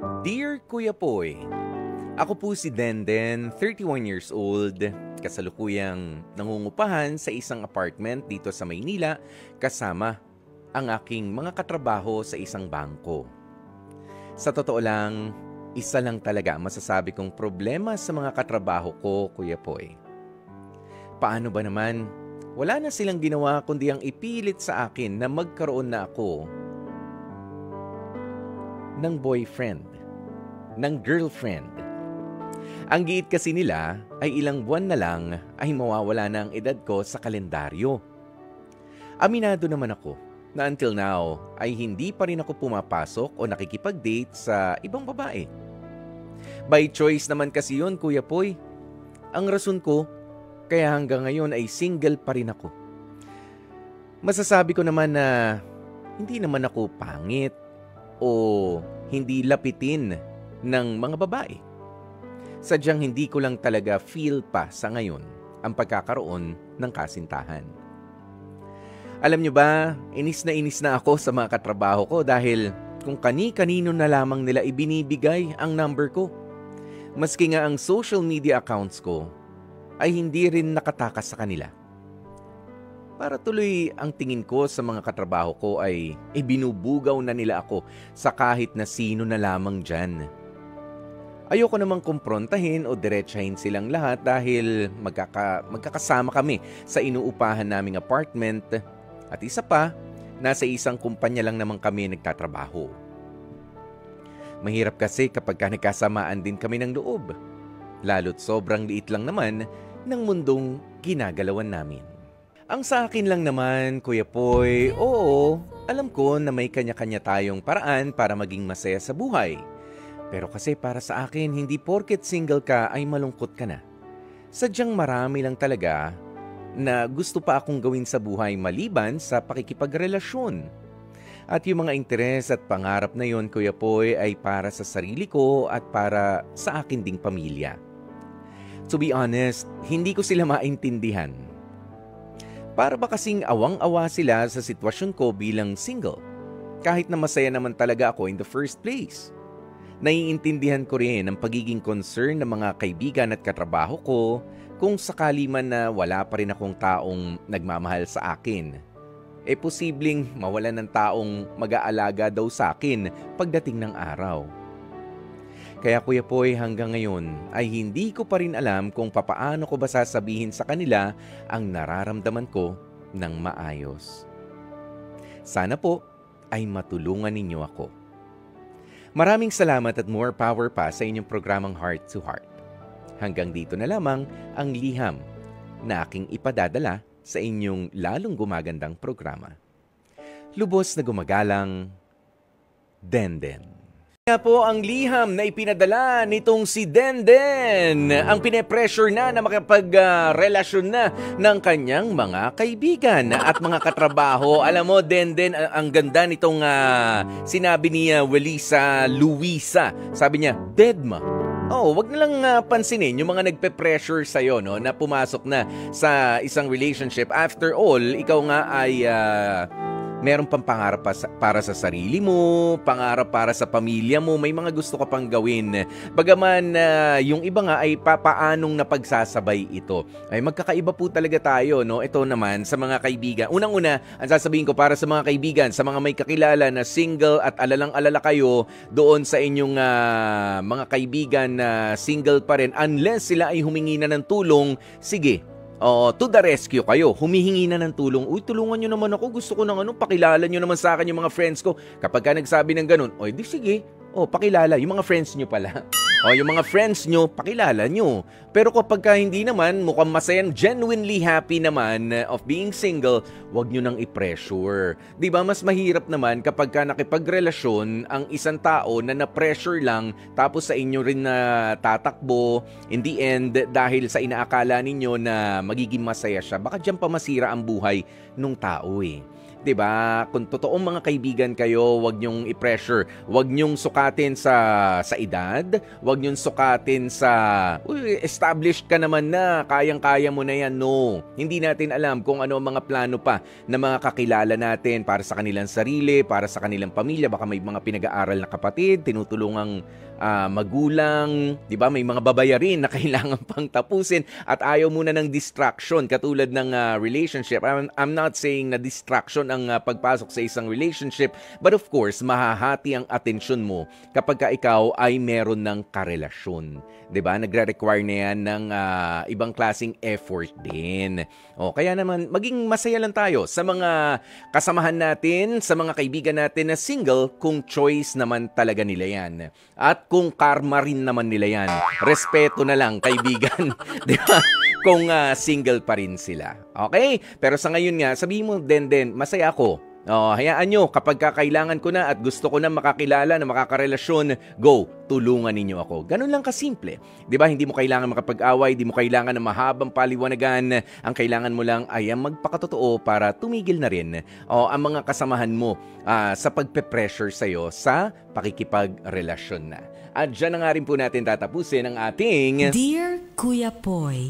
Dear Kuya Poy, ako po si Denden, 31 years old, kasalukuyang nangungupahan sa isang apartment dito sa Maynila kasama ang aking mga katrabaho sa isang bangko. Sa totoo lang, isa lang talaga ang masasabi kong problema sa mga katrabaho ko, Kuya Poy. Paano ba naman? Wala na silang ginawa kundi ang ipilit sa akin na magkaroon na ako ng boyfriend, ng girlfriend. Ang giit kasi nila ay ilang buwan na lang ay mawawala na ang edad ko sa kalendaryo. Aminado naman ako na until now ay hindi pa rin ako pumapasok o nakikipag-date sa ibang babae. By choice naman kasi yun, Kuya Poy. Ang rason ko, kaya hanggang ngayon ay single pa rin ako. Masasabi ko naman na hindi naman ako pangit o hindi lapitin ng mga babae. Sadyang hindi ko lang talaga feel pa sa ngayon ang pagkakaroon ng kasintahan. Alam nyo ba, inis na ako sa mga katrabaho ko dahil kung kani-kanino na lamang nila ibinibigay ang number ko. Maski nga ang social media accounts ko ay hindi rin nakatakas sa kanila. Para tuloy ang tingin ko sa mga katrabaho ko ay ibinubugaw na nila ako sa kahit na sino na lamang dyan. Ayoko namang kumprontahin o diretsahin silang lahat dahil magkakasama kami sa inuupahan naming apartment at isa pa, nasa isang kumpanya lang naman kami nagtatrabaho. Mahirap kasi kapag nagkasamaan din kami ng loob, lalo't sobrang liit lang naman ng mundong ginagalawan namin. Ang sa akin lang naman, Kuya Poy, oo, alam ko na may kanya-kanya tayong paraan para maging masaya sa buhay. Pero kasi para sa akin, hindi porket single ka ay malungkot ka na. Sadyang marami lang talaga na gusto pa akong gawin sa buhay maliban sa pakikipagrelasyon. At yung mga interes at pangarap na yon, Kuya Poy, ay para sa sarili ko at para sa akin ding pamilya. To be honest, hindi ko sila maintindihan. Para ba kasing awang-awa sila sa sitwasyon ko bilang single? Kahit na masaya naman talaga ako in the first place. Naiintindihan ko rin ang pagiging concern ng mga kaibigan at katrabaho ko kung sakali man na wala pa rin akong taong nagmamahal sa akin. Posibleng mawalan ng taong mag-aalaga daw sa akin pagdating ng araw. Kaya Kuya Poy, hanggang ngayon ay hindi ko pa rin alam kung papaano ko ba sasabihin sa kanila ang nararamdaman ko ng maayos. Sana po ay matulungan ninyo ako. Maraming salamat at more power pa sa inyong programang Heart to Heart. Hanggang dito na lamang ang liham na aking ipadadala sa inyong lalong gumagandang programa. Lubos na gumagalang, Denden. Kaya po ang liham na ipinadala nitong si Denden, ang pine-pressure na makipag-relasyon na ng kanyang mga kaibigan at mga katrabaho. Alam mo, Denden, ang ganda nitong sinabi ni Luisa. Sabi niya, Dedma. Wag na lang pansinin yung mga nagpe-pressure sa'yo, no, na pumasok na sa isang relationship. After all, ikaw nga ay meron pang pangarap para sa sarili mo, pangarap para sa pamilya mo, may mga gusto ka pang gawin. Bagaman yung iba nga ay papaanong napagsasabay ito. Ay magkakaiba po talaga tayo, no? Ito naman sa mga kaibigan. Unang-una, ang sasabihin ko para sa mga kaibigan, sa mga may kakilala na single at alalang-alala kayo doon sa inyong mga kaibigan na single pa rin, unless sila ay humingi na ng tulong, sige, to the rescue kayo. Humihingi na ng tulong. Uy, tulungan nyo naman ako. Gusto ko ng pakilala nyo naman sa akin yung mga friends ko. Kapag ka nagsabi ng ganun, di sige. Pakilala. Yung mga friends nyo pala. Yung mga friends nyo, pakilala nyo. Pero kapag ka hindi naman, mukhang masayang, genuinely happy naman of being single, wag nyo nang i-pressure. Diba, mas mahirap naman kapag ka nakipagrelasyon ang isang tao na na-pressure lang, tapos sa inyo rin na tatakbo, in the end, dahil sa inaakala ninyo na magiging masaya siya, baka dyan pa masira ang buhay nung tao . 'Diba? Kung totoong mga kaibigan kayo, wag niyong i-pressure. Wag niyong sukatin sa edad, wag niyong sukatin sa "Uy, established ka naman na, kayang-kaya mo na 'yan." No. Hindi natin alam kung ano ang mga plano pa ng mga kakilala natin para sa kanilang sarili, para sa kanilang pamilya. Baka may mga pinag-aaral na kapatid, tinutulungang magulang, 'di ba? May mga babayarin na kailangan pang tapusin at ayaw muna ng distraction katulad ng relationship. I'm not saying na distraction ang pagpasok sa isang relationship, but of course, mahahati ang atensyon mo kapag ka ikaw ay meron ng karelasyon. 'Di ba? Nagre-require na 'yan ng ibang klaseng effort din. O kaya naman maging masaya lang tayo sa mga kasamahan natin, sa mga kaibigan natin na single kung choice naman talaga nila 'yan. At kung karma rin naman nila 'yan. Respeto na lang, kaibigan. 'Di ba? Kung single pa rin sila. Okay? Pero sa ngayon nga, sabihin mo din, masaya ako. Hayaan nyo, kapag kakailangan ko na at gusto ko na makakilala, na makakarelasyon, go, tulungan ninyo ako. Ganun lang kasimple. Di ba? Hindi mo kailangan makapag-away, hindi mo kailangan ng mahabang paliwanagan. Ang kailangan mo lang ay ang magpakatotoo para tumigil na rin ang mga kasamahan mo sa pagpe-pressure sa'yo sa pakikipagrelasyon na. At dyan na nga rin po natin tatapusin ang ating Dear Kuya Poy,